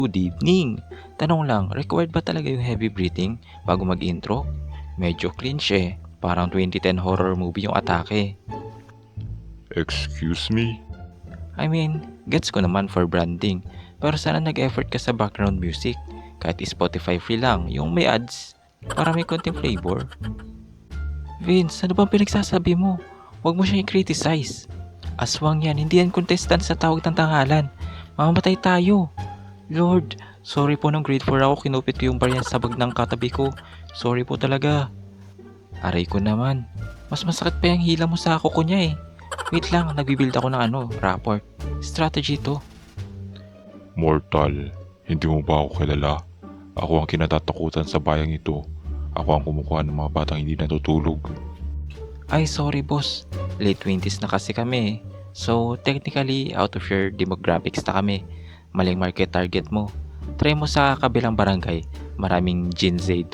Good evening! Tanong lang, required ba talaga yung heavy breathing bago mag-intro? Medyo cringe eh. Parang 2010 horror movie yung atake. Excuse me? I mean, gets ko naman for branding. Pero sana nag-effort ka sa background music. Kahit Spotify free lang, yung may ads. Para may konting flavor. Vince, ano bang pinagsasabi mo? Huwag mo siyang i-criticize. Aswang yan, hindi yan contestant sa tawag ng tangalan. Mamamatay tayo. Lord, sorry po nung grade 4 ako kinupit ko yung barya sa bag ng katabi ko. Sorry po talaga. Aray ko naman. Mas masakit pa yung hila mo sa kuko niya eh. Wait lang, nagbibuild ako ng rapport. Strategy to. Mortal, hindi mo ba ako kilala? Ako ang kinatatakutan sa bayang ito. Ako ang kumukuha ng mga batang hindi natutulog. Ay, sorry boss. Late 20s na kasi kami eh. So, technically, out of your demographics na kami. Maling market target mo. Try mo sa kabilang barangay. Maraming Gen Z